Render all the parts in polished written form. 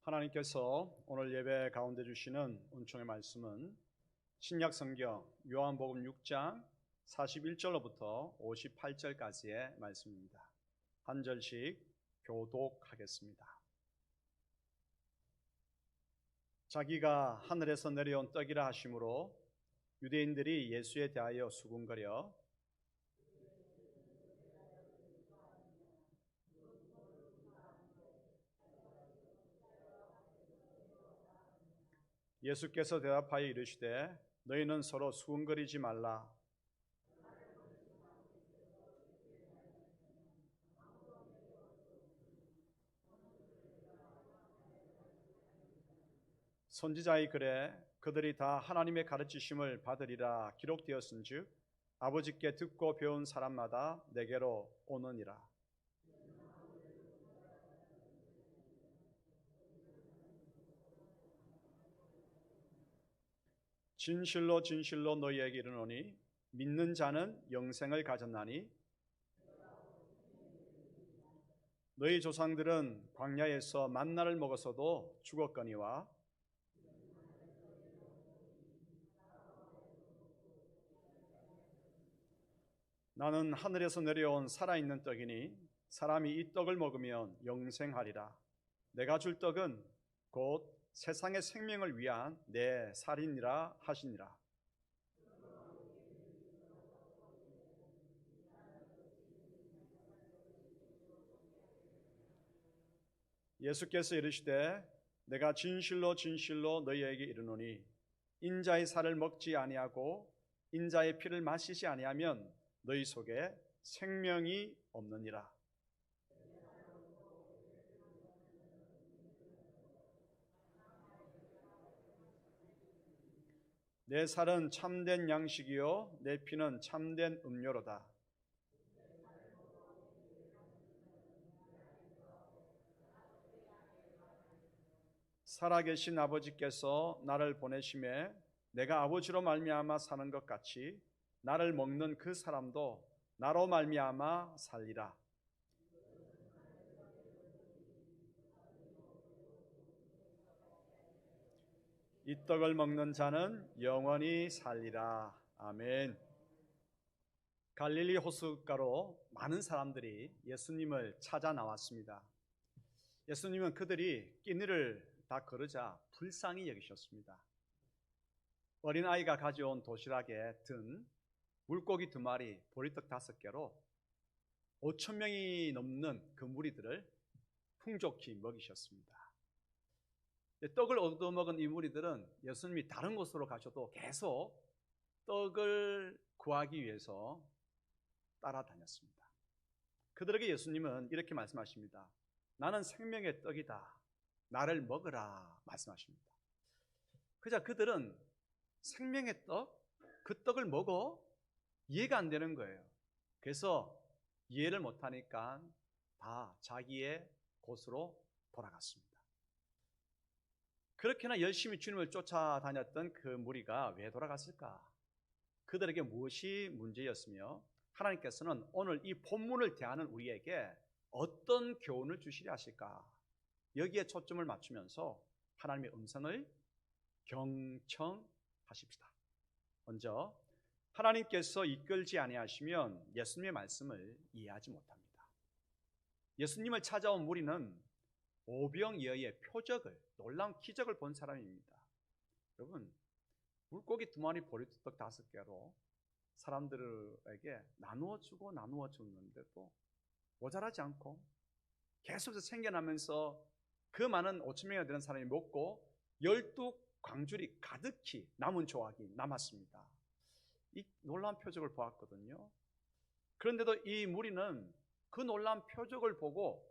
하나님께서 오늘 예배 가운데 주시는 은총의 말씀은 신약 성경 요한복음 6장 41절로부터 58절까지의 말씀입니다. 한 절씩 교독하겠습니다. 자기가 하늘에서 내려온 떡이라 하심으로 유대인들이 예수에 대하여 수군거려 예수께서 대답하여 이르시되 너희는 서로 수군거리지 말라. 선지자의 글에 그들이 다 하나님의 가르치심을 받으리라 기록되었은즉 아버지께 듣고 배운 사람마다 내게로 오느니라. 진실로 진실로 너희에게 이르노니 믿는 자는 영생을 가졌나니 너희 조상들은 광야에서 만나를 먹었어도 죽었거니와 나는 하늘에서 내려온 살아있는 떡이니 사람이 이 떡을 먹으면 영생하리라. 내가 줄 떡은 곧 세상의 생명을 위한 내 살이니라 하시니라. 예수께서 이르시되 내가 진실로 진실로 너희에게 이르노니 인자의 살을 먹지 아니하고 인자의 피를 마시지 아니하면 너희 속에 생명이 없느니라. 내 살은 참된 양식이요 내 피는 참된 음료로다. 살아계신 아버지께서 나를 보내심에 내가 아버지로 말미암아 사는 것 같이 나를 먹는 그 사람도 나로 말미암아 살리라. 이 떡을 먹는 자는 영원히 살리라. 아멘. 갈릴리 호숫가로 많은 사람들이 예수님을 찾아 나왔습니다. 예수님은 그들이 끼니를 다 거르자 불쌍히 여기셨습니다. 어린아이가 가져온 도시락에 든 물고기 2마리, 보리떡 5개로 5,000명이 넘는 그 무리들을 풍족히 먹이셨습니다. 떡을 얻어먹은 이 무리들은 예수님이 다른 곳으로 가셔도 계속 떡을 구하기 위해서 따라다녔습니다. 그들에게 예수님은 이렇게 말씀하십니다. 나는 생명의 떡이다. 나를 먹으라 말씀하십니다. 그자 그들은 생명의 떡, 그 떡을 먹어 이해가 안 되는 거예요. 그래서 이해를 못하니까 다 자기의 곳으로 돌아갔습니다. 그렇게나 열심히 주님을 쫓아다녔던 그 무리가 왜 돌아갔을까? 그들에게 무엇이 문제였으며 하나님께서는 오늘 이 본문을 대하는 우리에게 어떤 교훈을 주시려 하실까? 여기에 초점을 맞추면서 하나님의 음성을 경청하십시다. 먼저 하나님께서 이끌지 아니하시면 예수님의 말씀을 이해하지 못합니다. 예수님을 찾아온 무리는 오병이어의 표적을, 놀라운 기적을 본 사람입니다. 여러분, 물고기 2마리, 보리떡 5개로 사람들에게 나누어 주고 나누어 줬는데도 모자라지 않고 계속해서 생겨나면서 그 많은 5,000명이나 되는 사람이 먹고 12광줄이 가득히 남은 조각이 남았습니다. 이 놀라운 표적을 보았거든요. 그런데도 이 무리는 그 놀라운 표적을 보고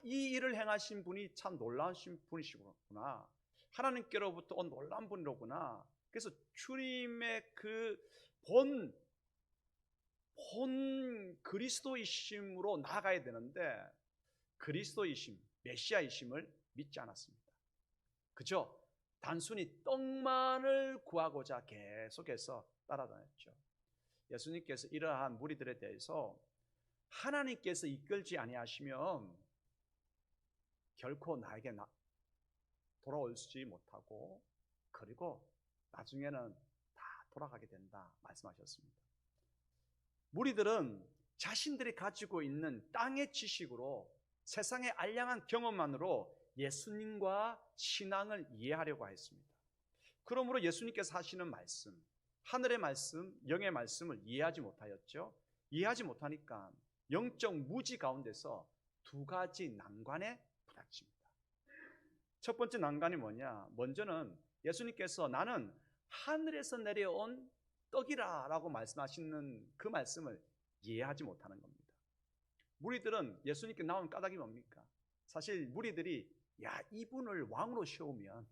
이 일을 행하신 분이 참 놀라우신 분이시구나. 하나님께로부터 온 놀라운 분이로구나. 그래서 주님의 그 본 그리스도이심으로 나아가야 되는데 그리스도이심, 메시아이심을 믿지 않았습니다. 그저 단순히 떡만을 구하고자 계속해서 따라다녔죠. 예수님께서 이러한 무리들에 대해서 하나님께서 이끌지 아니하시면 결코 나에게 돌아올지 못하고 그리고 나중에는 다 돌아가게 된다 말씀하셨습니다. 무리들은 자신들이 가지고 있는 땅의 지식으로 세상의 알량한 경험만으로 예수님과 신앙을 이해하려고 했습니다. 그러므로 예수님께서 하시는 말씀, 하늘의 말씀, 영의 말씀을 이해하지 못하였죠. 이해하지 못하니까 영적 무지 가운데서 두 가지 난관에 부닥칩니다. 첫 번째 난관이 뭐냐? 먼저는 예수님께서 나는 하늘에서 내려온 떡이라 라고 말씀하시는 그 말씀을 이해하지 못하는 겁니다. 무리들은 예수님께 나온 까닭이 뭡니까? 사실 무리들이 이분을 왕으로 세우면,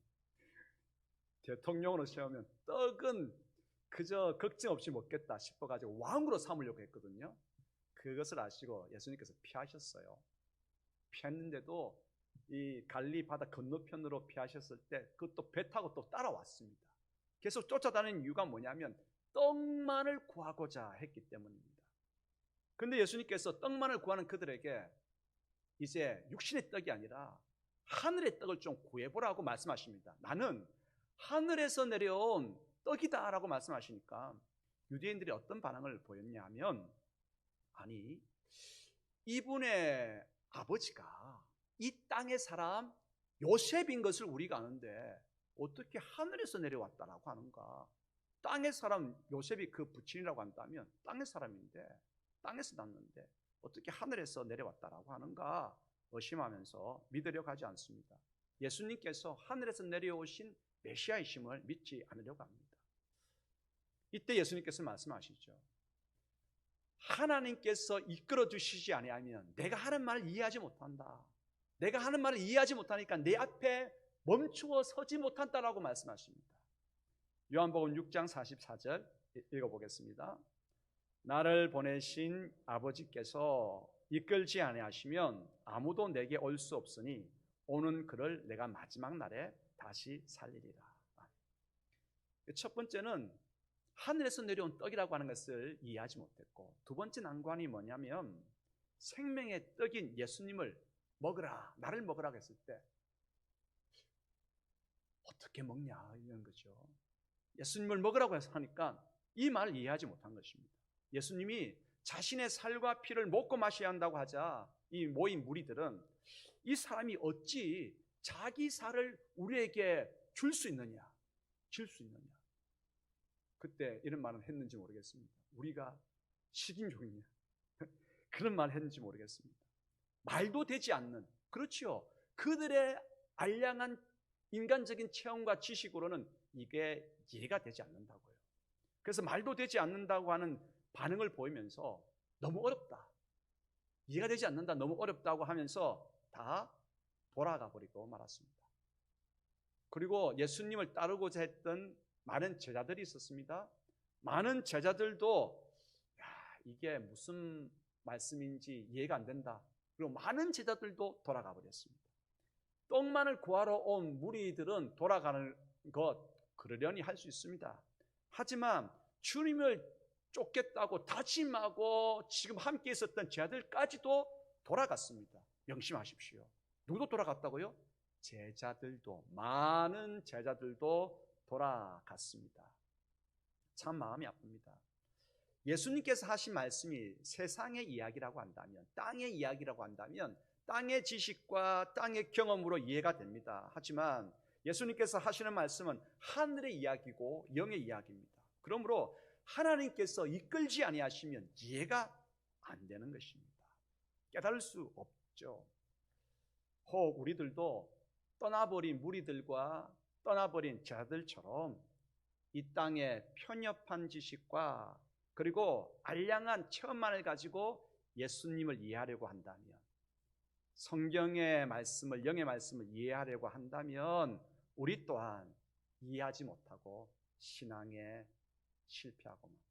대통령으로 세우면 떡은 그저 걱정 없이 먹겠다 싶어가지고 왕으로 삼으려고 했거든요. 그것을 아시고 예수님께서 피하셨어요. 피했는데도 이 갈릴리 바다 건너편으로 피하셨을 때 그것도 배 타고 또 따라왔습니다. 계속 쫓아다니는 이유가 뭐냐면 떡만을 구하고자 했기 때문입니다. 그런데 예수님께서 떡만을 구하는 그들에게 이제 육신의 떡이 아니라 하늘의 떡을 좀 구해보라고 말씀하십니다. 나는 하늘에서 내려온 떡이다 라고 말씀하시니까 유대인들이 어떤 반응을 보였냐 하면, 아니, 이분의 아버지가 이 땅의 사람 요셉인 것을 우리가 아는데 어떻게 하늘에서 내려왔다라고 하는가? 땅의 사람 요셉이 그 부친이라고 한다면 땅의 사람인데, 땅에서 났는데 어떻게 하늘에서 내려왔다라고 하는가 의심하면서 믿으려고 하지 않습니다. 예수님께서 하늘에서 내려오신 메시아이심을 믿지 않으려고 합니다. 이때 예수님께서 말씀하시죠. 하나님께서 이끌어 주시지 아니하면 내가 하는 말을 이해하지 못한다. 내가 하는 말을 이해하지 못하니까 내 앞에 멈추어 서지 못한다라고 말씀하십니다. 요한복음 6장 44절 읽어보겠습니다. 나를 보내신 아버지께서 이끌지 아니하시면 아무도 내게 올 수 없으니 오는 그를 내가 마지막 날에 다시 살리리라. 첫 번째는 하늘에서 내려온 떡이라고 하는 것을 이해하지 못했고, 두 번째 난관이 뭐냐면 생명의 떡인 예수님을 먹으라, 나를 먹으라고 했을 때 어떻게 먹냐 이런 거죠. 예수님을 먹으라고 해서 하니까 이 말을 이해하지 못한 것입니다. 예수님이 자신의 살과 피를 먹고 마셔야 한다고 하자 이 모인 무리들은 이 사람이 어찌 자기 살을 우리에게 줄 수 있느냐, 줄 수 있느냐. 그때 이런 말은 했는지 모르겠습니다. 우리가 식인종이냐 그런 말을 했는지 모르겠습니다. 말도 되지 않는, 그렇죠, 그들의 알량한 인간적인 체험과 지식으로는 이게 이해가 되지 않는다고요. 그래서 말도 되지 않는다고 하는 반응을 보이면서 너무 어렵다, 이해가 되지 않는다, 너무 어렵다고 하면서 다 돌아가 버리고 말았습니다. 그리고 예수님을 따르고자 했던 많은 제자들이 있었습니다. 많은 제자들도 이게 무슨 말씀인지 이해가 안 된다. 그리고 많은 제자들도 돌아가 버렸습니다. 떡만을 구하러 온 무리들은 돌아가는 것 그러려니 할 수 있습니다. 하지만 주님을 쫓겠다고 다짐하고 지금 함께 있었던 제자들까지도 돌아갔습니다. 명심하십시오. 누구도 돌아갔다고요? 제자들도, 많은 제자들도 돌아갔습니다. 참 마음이 아픕니다. 예수님께서 하신 말씀이 세상의 이야기라고 한다면, 땅의 이야기라고 한다면 땅의 지식과 땅의 경험으로 이해가 됩니다. 하지만 예수님께서 하시는 말씀은 하늘의 이야기고 영의 이야기입니다. 그러므로 하나님께서 이끌지 아니하시면 이해가 안 되는 것입니다. 깨달을 수 없죠. 혹 우리들도 떠나버린 무리들과 떠나버린 제자들처럼 이 땅의 편협한 지식과 그리고 알량한 체험만을 가지고 예수님을 이해하려고 한다면, 성경의 말씀을, 영의 말씀을 이해하려고 한다면 우리 또한 이해하지 못하고 신앙에 실패하고 맙니다.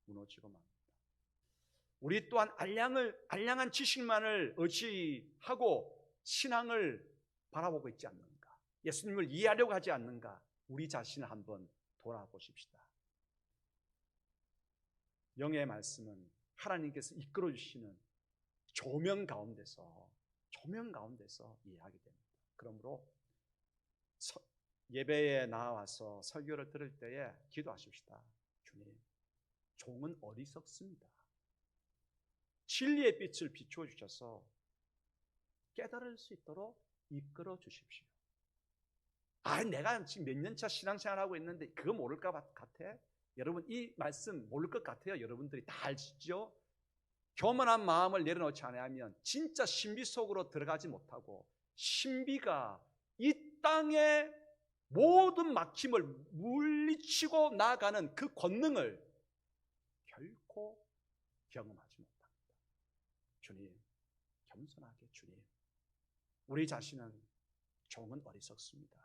무너지고 맙니다. 우리 또한 알량한 지식만을 의지하고 신앙을 바라보고 있지 않는가, 예수님을 이해하려고 하지 않는가, 우리 자신을 한번 돌아보십시다. 영의 말씀은 하나님께서 이끌어 주시는 조명 가운데서 이해하게 됩니다. 그러므로 예배에 나와서 설교를 들을 때에 기도하십시다. 주님, 종은 어리석습니다. 진리의 빛을 비추어 주셔서 깨달을 수 있도록 이끌어 주십시오. 내가 지금 몇 년 차 신앙생활하고 있는데 그거 모를 것 같아? 여러분, 이 말씀 모를 것 같아요. 여러분들이 다 알죠? 교만한 마음을 내려놓지 않으면 진짜 신비 속으로 들어가지 못하고, 신비가 이 땅의 모든 막힘을 물리치고 나아가는 그 권능을 결코 경험하지 못합니다. 주님, 겸손하게 주님, 우리 자신은 종은 어리석습니다.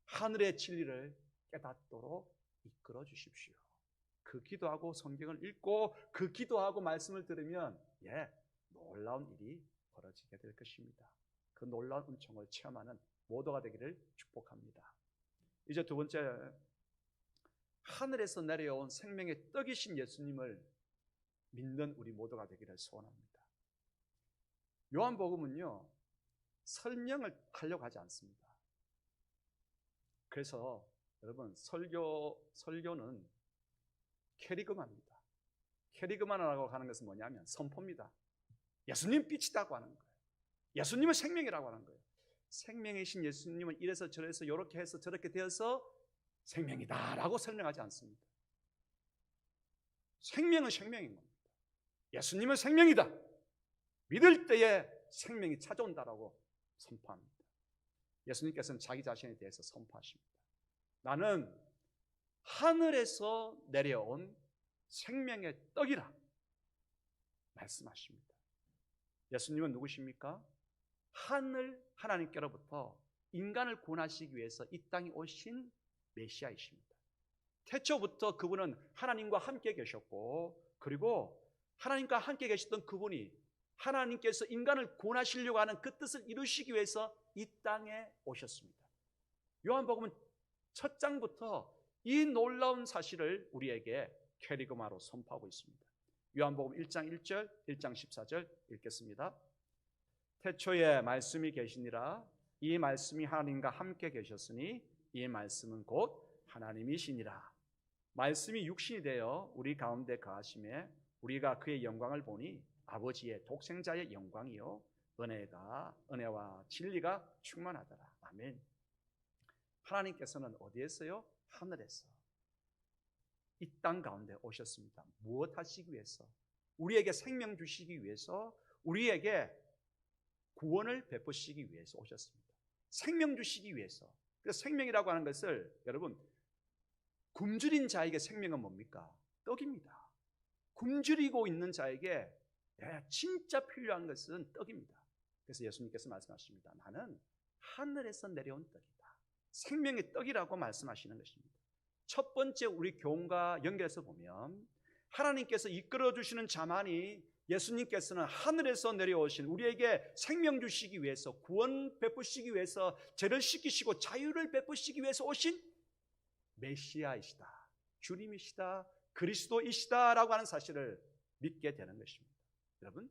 하늘의 진리를 깨닫도록 이끌어 주십시오. 그 기도하고 성경을 읽고 그 기도하고 말씀을 들으면 놀라운 일이 벌어지게 될 것입니다. 그 놀라운 은총을 체험하는 모두가 되기를 축복합니다. 이제 두 번째, 하늘에서 내려온 생명의 떡이신 예수님을 믿는 우리 모두가 되기를 소원합니다. 요한복음은요, 설명을 하려고 하지 않습니다. 그래서 여러분, 설교는 캐리그마입니다. 캐리그마라고 하는 것은 뭐냐면 선포입니다. 예수님 빛이라고 하는 거예요. 예수님은 생명이라고 하는 거예요. 생명이신 예수님은 이래서 저래서 이렇게 해서 저렇게 되어서 생명이다 라고 설명하지 않습니다. 생명은 생명인 겁니다. 예수님은 생명이다. 믿을 때에 생명이 찾아온다라고 선포합니다. 예수님께서는 자기 자신에 대해서 선포하십니다. 나는 하늘에서 내려온 생명의 떡이라 말씀하십니다. 예수님은 누구십니까? 하나님께로부터 인간을 구원하시기 위해서 이 땅에 오신 메시아이십니다. 태초부터 그분은 하나님과 함께 계셨고, 그리고 하나님과 함께 계셨던 그분이 하나님께서 인간을 구원하시려고 하는 그 뜻을 이루시기 위해서 이 땅에 오셨습니다. 요한복음은 첫 장부터 이 놀라운 사실을 우리에게 캐리그마로 선포하고 있습니다. 요한복음 1장 1절, 1장 14절 읽겠습니다. 태초에 말씀이 계시니라. 이 말씀이 하나님과 함께 계셨으니 이 말씀은 곧 하나님이시니라. 말씀이 육신이 되어 우리 가운데 거하심에 우리가 그의 영광을 보니 아버지의 독생자의 영광이요 은혜와 진리가 충만하더라. 아멘. 하나님께서는 어디에서요? 하늘에서 이 땅 가운데 오셨습니다. 무엇 하시기 위해서? 우리에게 생명 주시기 위해서, 우리에게 구원을 베푸시기 위해서 오셨습니다. 생명 주시기 위해서. 그래서 생명이라고 하는 것을, 여러분, 굶주린 자에게 생명은 뭡니까? 떡입니다. 굶주리고 있는 자에게 진짜 필요한 것은 떡입니다. 그래서 예수님께서 말씀하십니다. 나는 하늘에서 내려온 떡이다. 생명의 떡이라고 말씀하시는 것입니다. 첫 번째, 우리 교훈과 연결해서 보면 하나님께서 이끌어 주시는 자만이, 예수님께서는 하늘에서 내려오신, 우리에게 생명 주시기 위해서, 구원 베푸시기 위해서, 죄를 씻기시고 자유를 베푸시기 위해서 오신 메시아이시다, 주님이시다, 그리스도이시다라고 하는 사실을 믿게 되는 것입니다. 여러분,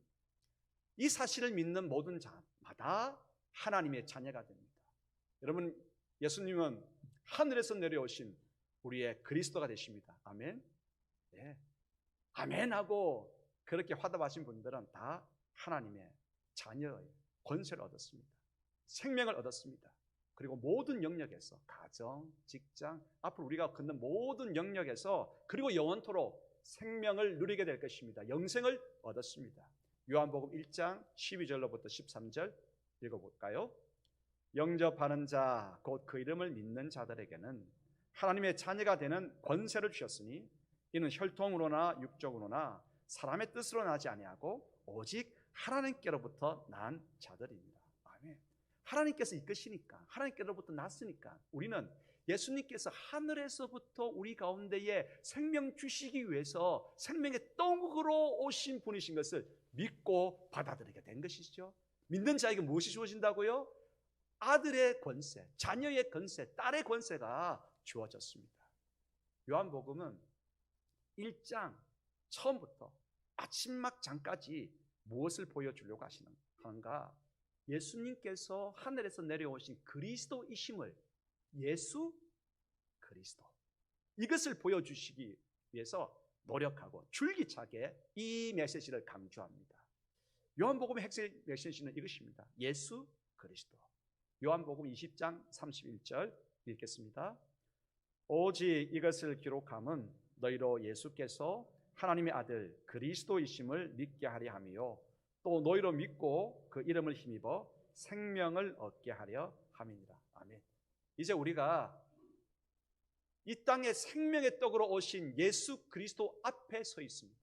이 사실을 믿는 모든 자마다 하나님의 자녀가 됩니다. 여러분, 예수님은 하늘에서 내려오신 우리의 그리스도가 되십니다. 아멘. 네. 아멘 하고 그렇게 화답하신 분들은 다 하나님의 자녀의 권세를 얻었습니다. 생명을 얻었습니다. 그리고 모든 영역에서, 가정, 직장, 앞으로 우리가 걷는 모든 영역에서, 그리고 영원토록 생명을 누리게 될 것입니다. 영생을 얻었습니다. 요한복음 1장 12절로부터 13절 읽어볼까요? 영접하는 자, 곧 그 이름을 믿는 자들에게는 하나님의 자녀가 되는 권세를 주셨으니 이는 혈통으로나 육적으로나 사람의 뜻으로 나지 아니하고 오직 하나님께로부터 난 자들입니다. 아멘. 하나님께서 이끄시니까, 하나님께로부터 났으니까 우리는 예수님께서 하늘에서부터 우리 가운데에 생명 주시기 위해서 생명의 떡으로 오신 분이신 것을 믿고 받아들이게 된 것이죠. 믿는 자에게 무엇이 주어진다고요? 아들의 권세, 자녀의 권세, 딸의 권세가 주어졌습니다. 요한복음은 1장 처음부터 마지막 장까지 무엇을 보여주려고 하는가? 예수님께서 하늘에서 내려오신 그리스도이심을, 예수 그리스도, 이것을 보여주시기 위해서 노력하고 줄기차게 이 메시지를 강조합니다. 요한복음의 핵심 메시지는 이것입니다. 예수 그리스도. 요한복음 20장 31절 읽겠습니다. 오직 이것을 기록함은 너희로 예수께서 하나님의 아들 그리스도이심을 믿게 하려 함이요 또 너희로 믿고 그 이름을 힘입어 생명을 얻게 하려 함이니라. 아멘. 이제 우리가 이 땅에 생명의 떡으로 오신 예수 그리스도 앞에 서 있습니다.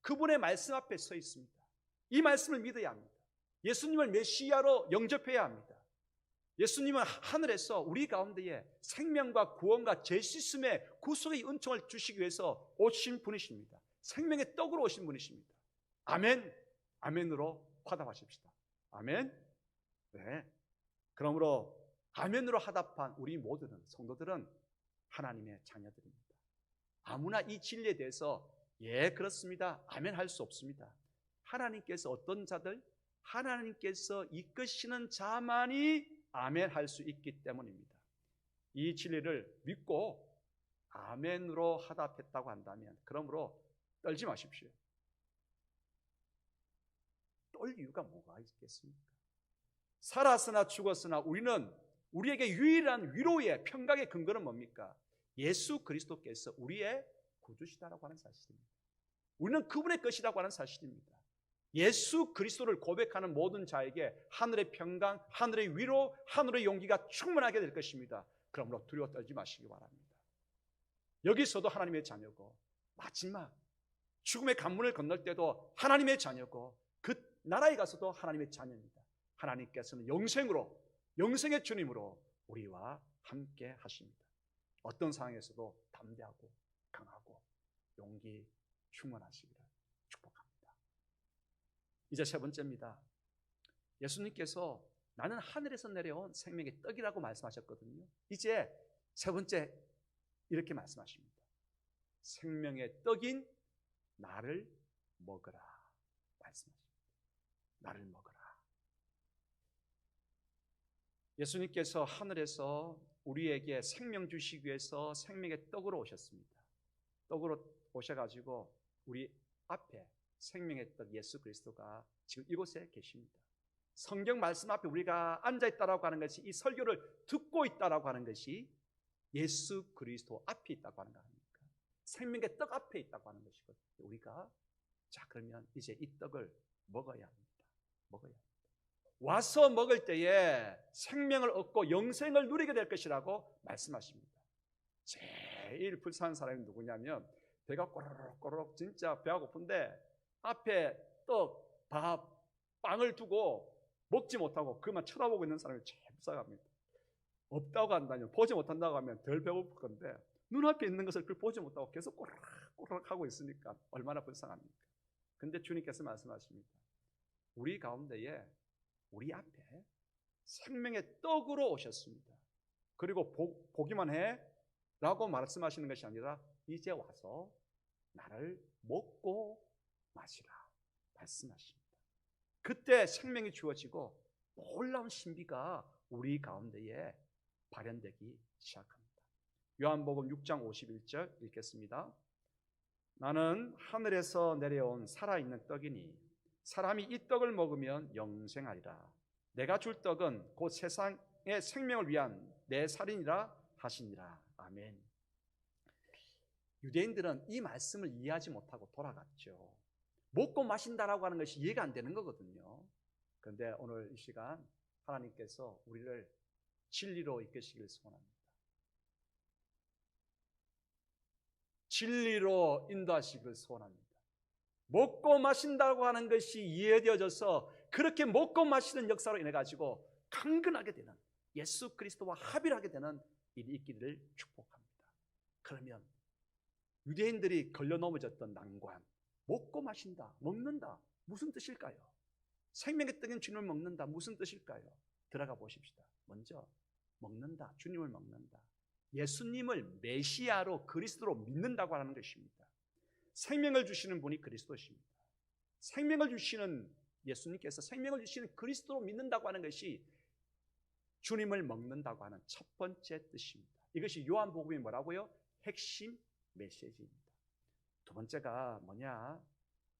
그분의 말씀 앞에 서 있습니다. 이 말씀을 믿어야 합니다. 예수님을 메시아로 영접해야 합니다. 예수님은 하늘에서 우리 가운데에 생명과 구원과 죄 씻음의 구속의 은총을 주시기 위해서 오신 분이십니다. 생명의 떡으로 오신 분이십니다. 아멘. 아멘으로 화답하십시다. 아멘. 네. 그러므로 아멘으로 화답한 우리 모두는, 성도들은 하나님의 자녀들입니다. 아무나 이 진리에 대해서 예 그렇습니다, 아멘 할 수 없습니다. 하나님께서 어떤 자들, 하나님께서 이끄시는 자만이 아멘 할 수 있기 때문입니다. 이 진리를 믿고 아멘으로 화답했다고 한다면, 그러므로 떨지 마십시오. 떨 이유가 뭐가 있겠습니까? 살았으나 죽었으나 우리에게 유일한 위로의 평강의 근거는 뭡니까? 예수 그리스도께서 우리의 구주시다라고 하는 사실입니다. 우리는 그분의 것이라고 하는 사실입니다. 예수 그리스도를 고백하는 모든 자에게 하늘의 평강, 하늘의 위로, 하늘의 용기가 충만하게 될 것입니다. 그러므로 두려워 떨지 마시기 바랍니다. 여기서도 하나님의 자녀고, 마지막 죽음의 관문을 건널 때도 하나님의 자녀고, 그 나라에 가서도 하나님의 자녀입니다. 하나님께서는 영생의 주님으로 우리와 함께 하십니다. 어떤 상황에서도 담대하고 강하고 용기 충만하시기를 축복합니다. 이제 세 번째입니다. 예수님께서 나는 하늘에서 내려온 생명의 떡이라고 말씀하셨거든요. 이제 세 번째 이렇게 말씀하십니다. 생명의 떡인 나를 먹으라 말씀하십니다. 나를 먹으라. 예수님께서 하늘에서 우리에게 생명 주시기 위해서 생명의 떡으로 오셨습니다. 떡으로 오셔가지고 우리 앞에 생명의 떡 예수 그리스도가 지금 이곳에 계십니다. 성경 말씀 앞에 우리가 앉아있다라고 하는 것이, 이 설교를 듣고 있다라고 하는 것이 예수 그리스도 앞에 있다고 하는 거 아닙니까? 생명의 떡 앞에 있다고 하는 것이거든요. 우리가 자 그러면 이제 이 떡을 먹어야 합니다. 먹어야 합니다. 와서 먹을 때에 생명을 얻고 영생을 누리게 될 것이라고 말씀하십니다. 제일 불쌍한 사람이 누구냐면, 배가 꼬르륵 진짜 배가 고픈데 앞에 떡, 밥, 빵을 두고 먹지 못하고 그만 쳐다보고 있는 사람이 제일 불쌍합니다. 없다고 한다면, 보지 못한다고 하면 덜 배고플 건데 눈앞에 있는 것을 그걸 보지 못하고 계속 꼬르륵 하고 있으니까 얼마나 불쌍합니까? 근데 주님께서 말씀하십니다. 우리 가운데에, 우리 앞에 생명의 떡으로 오셨습니다. 그리고 보기만 해 라고 말씀하시는 것이 아니라 이제 와서 나를 먹고 마시라 말씀하십니다. 그때 생명이 주어지고 놀라운 신비가 우리 가운데에 발현되기 시작합니다. 요한복음 6장 51절 읽겠습니다. 나는 하늘에서 내려온 살아있는 떡이니 사람이 이 떡을 먹으면 영생하리라. 내가 줄 떡은 곧 세상의 생명을 위한 내 살이니라 하시니라. 아멘. 유대인들은 이 말씀을 이해하지 못하고 돌아갔죠. 먹고 마신다라고 하는 것이 이해가 안 되는 거거든요. 그런데 오늘 이 시간 하나님께서 우리를 진리로 이끄시길 소원합니다. 진리로 인도하시길 소원합니다. 먹고 마신다고 하는 것이 이해되어져서 그렇게 먹고 마시는 역사로 인해 가지고 강건하게 되는, 예수 그리스도와 합일하게 되는 일이 있기를 축복합니다. 그러면 유대인들이 걸려 넘어졌던 난관, 먹고 마신다, 먹는다, 무슨 뜻일까요? 생명의 떡인 주님을 먹는다, 무슨 뜻일까요? 들어가 보십시다. 먼저 먹는다, 주님을 먹는다, 예수님을 메시아로 그리스도로 믿는다고 하는 것입니다. 생명을 주시는 분이 그리스도십니다. 생명을 주시는 예수님께서 생명을 주시는 그리스도로 믿는다고 하는 것이 주님을 먹는다고 하는 첫 번째 뜻입니다. 이것이 요한복음이 뭐라고요? 핵심 메시지입니다. 두 번째가 뭐냐?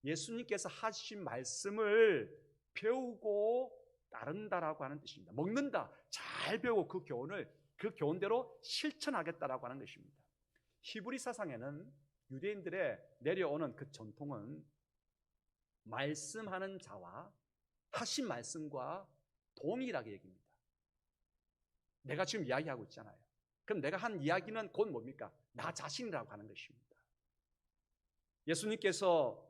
예수님께서 하신 말씀을 배우고 따른다라고 하는 뜻입니다. 먹는다, 잘 배우고 그 교훈대로 실천하겠다라고 하는 것입니다. 히브리 사상에는 유대인들의 내려오는 그 전통은 말씀하는 자와 하신 말씀과 동일하게 여깁니다. 내가 지금 이야기하고 있잖아요. 그럼 내가 한 이야기는 곧 뭡니까? 나 자신이라고 하는 것입니다. 예수님께서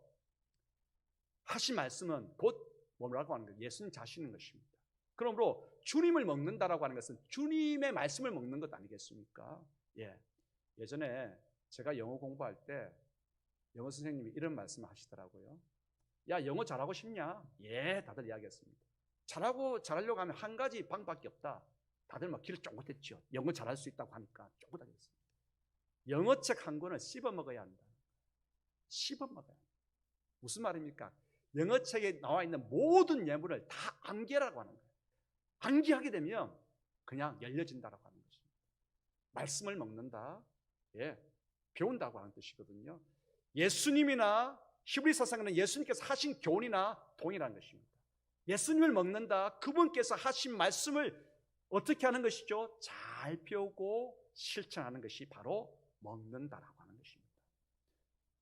하신 말씀은 곧 뭐라고 하는 거예요? 예수님 자신인 것입니다. 그러므로 주님을 먹는다라고 하는 것은 주님의 말씀을 먹는 것 아니겠습니까? 예전에 제가 영어 공부할 때 영어 선생님이 이런 말씀을 하시더라고요. 야, 영어 잘하고 싶냐? 예, 다들 이야기했습니다. 잘하려고 하면 한 가지 방법밖에 없다. 다들 막 귀를 쫑긋했죠. 영어 잘할 수 있다고 하니까 쫑긋하겠습니다. 영어책 한 권을 씹어 먹어야 한다. 씹어 먹어야 한다. 무슨 말입니까? 영어책에 나와 있는 모든 예문을 다 암기하라고 하는 거예요. 암기하게 되면 그냥 열려진다라고 하는 것입니다. 말씀을 먹는다. 배운다고 하는 뜻이거든요. 예수님이나 히브리 사상에는 예수님께서 하신 교훈이나 동일한 것입니다. 예수님을 먹는다. 그분께서 하신 말씀을 어떻게 하는 것이죠? 잘 배우고 실천하는 것이 바로 먹는다라고 하는 것입니다.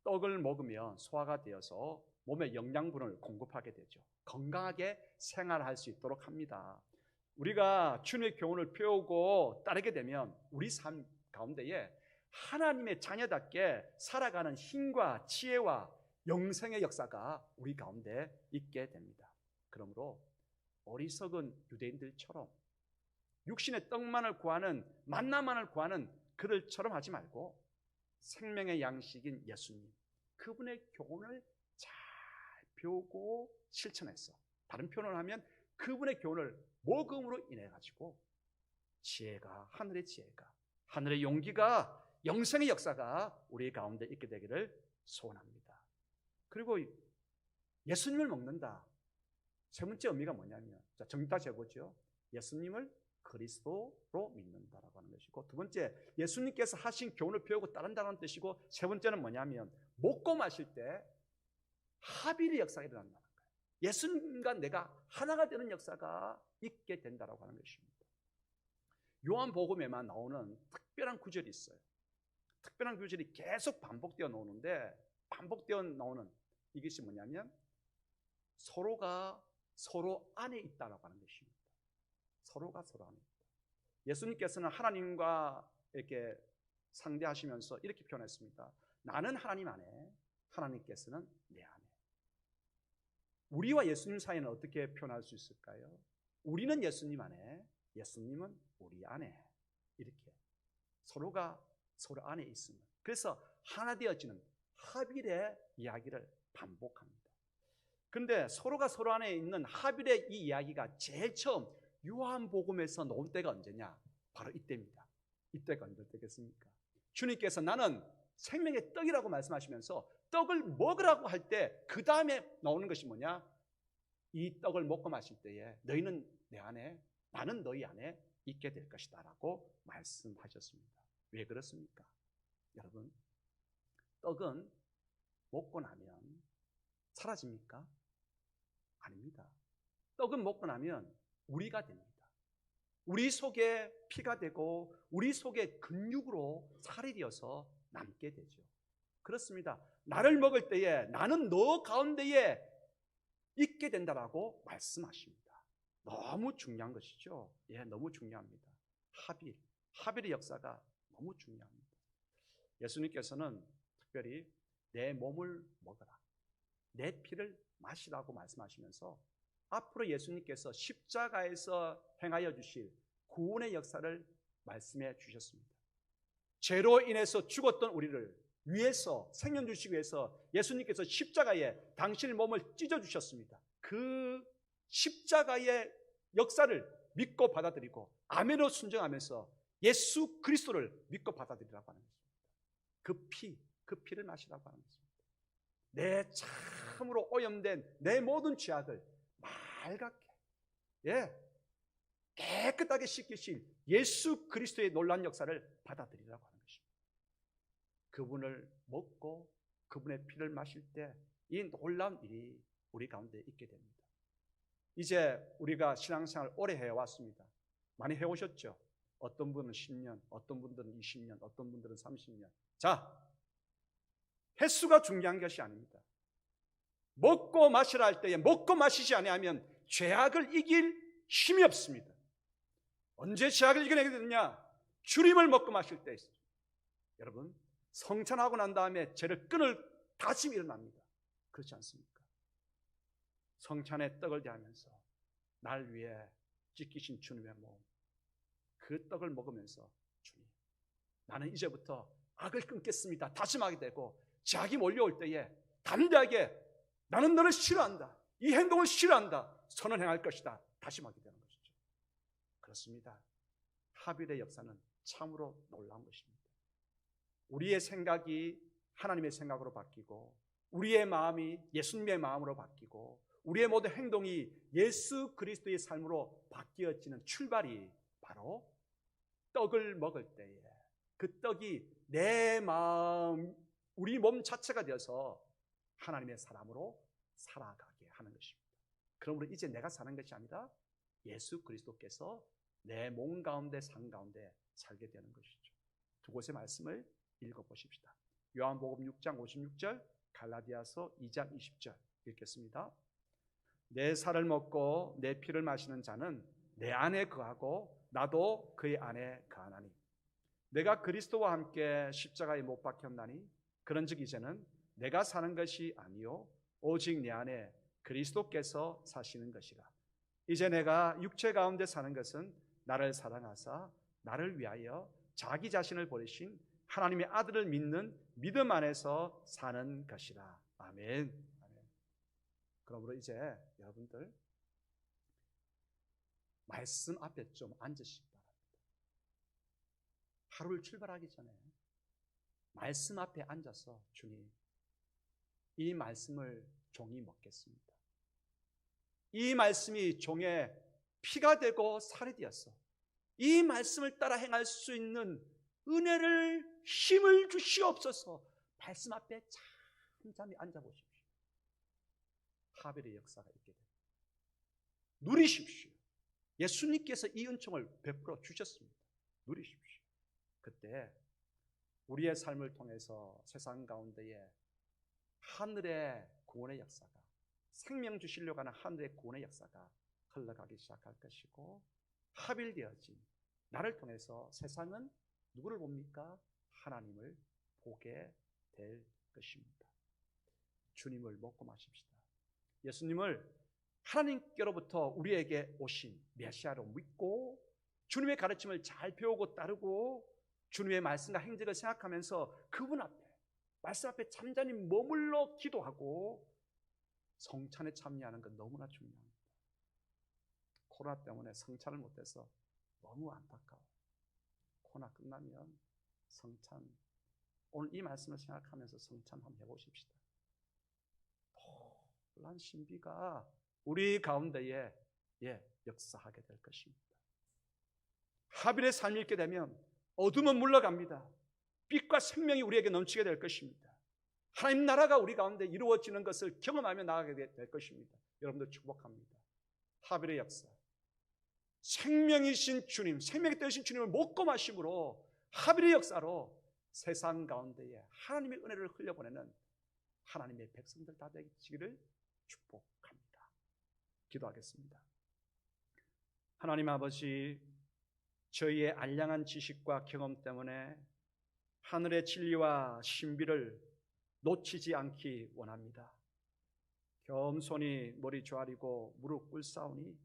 떡을 먹으면 소화가 되어서 몸에 영양분을 공급하게 되죠. 건강하게 생활할 수 있도록 합니다. 우리가 주님의 교훈을 배우고 따르게 되면 우리 삶 가운데에 하나님의 자녀답게 살아가는 힘과 지혜와 영생의 역사가 우리 가운데 있게 됩니다. 그러므로 어리석은 유대인들처럼 육신의 떡만을 구하는 만나만을 구하는 그들처럼 하지 말고 생명의 양식인 예수님, 그분의 교훈을 잘 배우고 실천해서, 다른 표현을 하면 그분의 교훈을 먹음으로 인해 가지고 지혜가, 하늘의 지혜가, 하늘의 용기가, 영생의 역사가 우리 가운데 있게 되기를 소원합니다. 그리고 예수님을 먹는다. 세 번째 의미가 뭐냐면, 정리 다시 해보죠. 예수님을 그리스도로 믿는다라고 하는 것이고, 두 번째 예수님께서 하신 교훈을 배우고 따른다는 뜻이고, 세 번째는 뭐냐면 먹고 마실 때 합일의 역사가 일어난다는 거예요. 예수님과 내가 하나가 되는 역사가 있게 된다라고 하는 것입니다. 요한복음에만 나오는 특별한 구절이 있어요. 특별한 구절이 계속 반복되어 나오는 이것이 뭐냐면 서로가 서로 안에 있다라고 하는 것입니다. 서로가 서로 안에 있다. 예수님께서는 하나님과 이렇게 상대하시면서 이렇게 표현했습니다. 나는 하나님 안에, 하나님께서는 내 안에. 우리와 예수님 사이는 어떻게 표현할 수 있을까요? 우리는 예수님 안에, 예수님은 우리 안에. 이렇게 서로가 서로 안에 있습니다. 그래서 하나 되어지는 합일의 이야기를 반복합니다. 그런데 서로가 서로 안에 있는 합일의 이 이야기가 제일 처음 요한복음에서 나온 때가 언제냐? 바로 이때입니다. 이때가 언제 되겠습니까? 주님께서 나는 생명의 떡이라고 말씀하시면서 떡을 먹으라고 할 때 그 다음에 나오는 것이 뭐냐? 이 떡을 먹고 마실 때에 너희는 내 안에, 나는 너희 안에 있게 될 것이다 라고 말씀하셨습니다. 왜 그렇습니까? 여러분, 떡은 먹고 나면 사라집니까? 아닙니다. 떡은 먹고 나면 우리가 됩니다. 우리 속에 피가 되고 우리 속에 근육으로 살이 되어서 남게 되죠. 그렇습니다. 나를 먹을 때에 나는 너 가운데에 있게 된다라고 말씀하십니다. 너무 중요한 것이죠. 너무 중요합니다. 합일의 역사가 너무 중요합니다. 예수님께서는 특별히 내 몸을 먹어라, 내 피를 마시라고 말씀하시면서 앞으로 예수님께서 십자가에서 행하여 주실 구원의 역사를 말씀해 주셨습니다. 죄로 인해서 죽었던 우리를 위해서, 생명 주시기 위해서 예수님께서 십자가에 당신의 몸을 찢어 주셨습니다. 그 십자가의 역사를 믿고 받아들이고 아멘으로 순종하면서 예수 그리스도를 믿고 받아들이라고 하는 것입니다. 그 피를 마시라고 하는 것입니다. 내 참으로 오염된 내 모든 죄악을 맑게, 깨끗하게 씻기신 예수 그리스도의 놀라운 역사를 받아들이라고 하는 것입니다. 그분을 먹고 그분의 피를 마실 때 이 놀라운 일이 우리 가운데 있게 됩니다. 이제 우리가 신앙생활 오래 해왔습니다. 많이 해오셨죠? 어떤 분은 10년, 어떤 분들은 20년, 어떤 분들은 30년. 자, 횟수가 중요한 것이 아닙니다. 먹고 마시라 할 때에 먹고 마시지 아니하면 죄악을 이길 힘이 없습니다. 언제 죄악을 이겨내게 되느냐? 주님을 먹고 마실 때 있어요. 여러분, 성찬하고 난 다음에 죄를 끊을 다짐이 일어납니다. 그렇지 않습니까? 성찬의 떡을 대하면서 날 위해 찢기신 주님의 몸, 그 떡을 먹으면서 주님, 나는 이제부터 악을 끊겠습니다 다짐하게 되고, 죄악이 몰려올 때에 담대하게 나는 너를 싫어한다, 이 행동을 싫어한다, 선을 행할 것이다 다짐하게 되는 것이죠. 그렇습니다. 하빌의 역사는 참으로 놀라운 것입니다. 우리의 생각이 하나님의 생각으로 바뀌고, 우리의 마음이 예수님의 마음으로 바뀌고, 우리의 모든 행동이 예수 그리스도의 삶으로 바뀌어지는 출발이 바로 떡을 먹을 때에 그 떡이 내 마음, 우리 몸 자체가 되어서 하나님의 사람으로 살아가게 하는 것입니다. 그러므로 이제 내가 사는 것이 아니라 예수 그리스도께서 내 몸 가운데 산 가운데 살게 되는 것이죠. 두 곳의 말씀을 읽어보십시다. 요한복음 6장 56절, 갈라디아서 2장 20절 읽겠습니다. 내 살을 먹고 내 피를 마시는 자는 내 안에 거하고 나도 그의 안에 거하나니, 내가 그리스도와 함께 십자가에 못 박혔나니 그런즉 이제는 내가 사는 것이 아니요 오직 내 안에 그리스도께서 사시는 것이라. 이제 내가 육체 가운데 사는 것은 나를 사랑하사 나를 위하여 자기 자신을 버리신 하나님의 아들을 믿는 믿음 안에서 사는 것이라. 아멘. 아멘. 그러므로 이제 여러분들 말씀 앞에 좀 앉으시기 바랍니다. 하루를 출발하기 전에 말씀 앞에 앉아서, 주님, 이 말씀을 종이 먹겠습니다. 이 말씀이 종의 피가 되고 살이 되었어. 이 말씀을 따라 행할 수 있는 은혜를, 힘을 주시옵소서. 말씀 앞에 잠잠히 앉아보십시오. 하벨의 역사가 있게 됩니다. 누리십시오. 예수님께서 이 은총을 베풀어 주셨습니다. 누리십시오. 그때 우리의 삶을 통해서 세상 가운데에 하늘의 구원의 역사가, 생명 주시려고 하는 하늘의 구원의 역사가 흘러가기 시작할 것이고, 합일되어진 나를 통해서 세상은 누구를 봅니까? 하나님을 보게 될 것입니다. 주님을 먹고 마십시다. 예수님을 하나님께로부터 우리에게 오신 메시아로 믿고, 주님의 가르침을 잘 배우고 따르고, 주님의 말씀과 행적을 생각하면서 그분 앞에, 말씀 앞에 잠잠히 머물러 기도하고 성찬에 참여하는 건 너무나 중요합니다. 코로나 때문에 성찬을 못해서 너무 안타까워. 코로나 끝나면 성찬, 오늘 이 말씀을 생각하면서 성찬 한번 해보십시다. 놀라운 신비가 우리 가운데에 역사하게 될 것입니다. 하빌의 삶이 있게 되면 어둠은 물러갑니다. 빛과 생명이 우리에게 넘치게 될 것입니다. 하나님 나라가 우리 가운데 이루어지는 것을 경험하며 나아가게 될 것입니다. 여러분들 축복합니다. 하빌의 역사, 생명이신 주님, 생명이 되신 주님을 먹고 마심으로, 하빌의 역사로 세상 가운데에 하나님의 은혜를 흘려보내는 하나님의 백성들 다 되시기를 축복합니다. 기도하겠습니다. 하나님 아버지, 저희의 알량한 지식과 경험 때문에 하늘의 진리와 신비를 놓치지 않기 원합니다. 겸손히 머리 조아리고 무릎 꿇사오니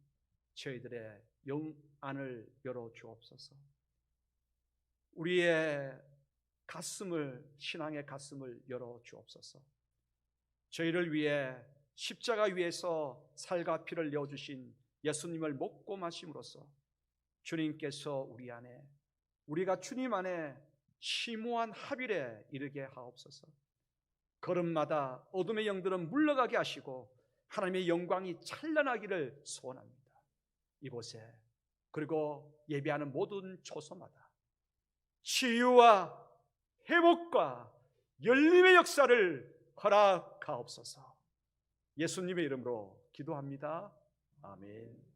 저희들의 영안을 열어 주옵소서. 우리의 가슴을, 신앙의 가슴을 열어 주옵소서. 저희를 위해 십자가 위에서 살과 피를 내어주신 예수님을 먹고 마심으로써 주님께서 우리 안에, 우리가 주님 안에 심오한 합일에 이르게 하옵소서. 걸음마다 어둠의 영들은 물러가게 하시고 하나님의 영광이 찬란하기를 소원합니다. 이곳에 그리고 예배하는 모든 초소마다 치유와 회복과 열림의 역사를 허락하옵소서. 예수님의 이름으로 기도합니다. 아멘.